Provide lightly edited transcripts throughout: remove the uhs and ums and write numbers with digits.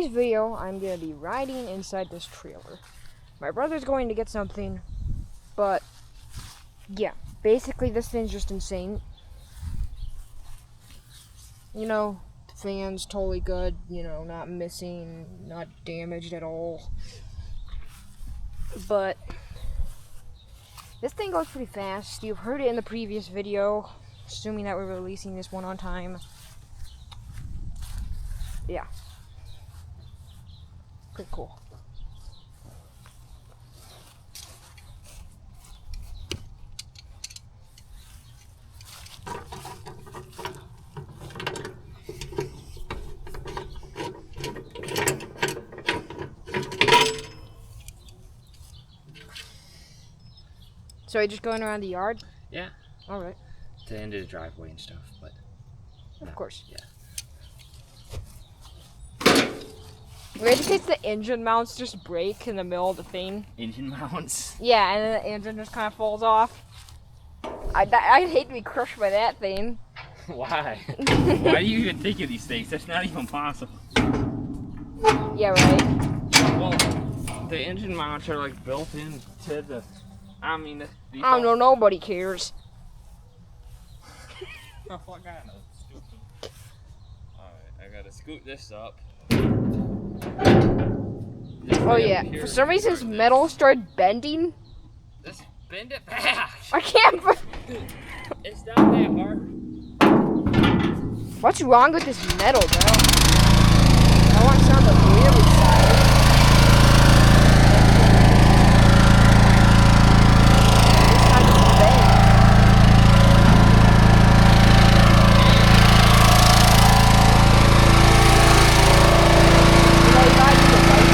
today's video, I'm going to be riding inside this trailer. My brother's going to get something, but yeah, basically this thing's just insane. You know, the fan's totally good, you know, not missing, not damaged at all. But this thing goes pretty fast. You've heard it in the previous video, assuming that we're releasing this one on time. Yeah. Pretty cool. So you're just going around the yard? Yeah. Alright. To the end of the driveway and stuff, but... Of course. Yeah. Wait, in case the engine mounts just break in the middle of the thing. Engine mounts? Yeah, and then the engine just kind of falls off. I'd hate to be crushed by that thing. Why? Why do you even think of these things? That's not even possible. Yeah, right? Well, the engine mounts are like built into the... I mean, I don't know, nobody cares. Oh, fuck, I know. Stupid. Alright, I gotta scoot this up. Oh yeah, for some reason this metal started bending. Just bend it back. I can't. It's not that hard. What's wrong with this metal, bro? I want to sound really silent. This time it's bent. You know, you gotta do it right.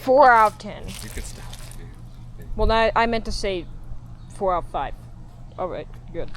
4 out of 10. You could stop. Well, I meant to say 4 out of 5. Alright, good.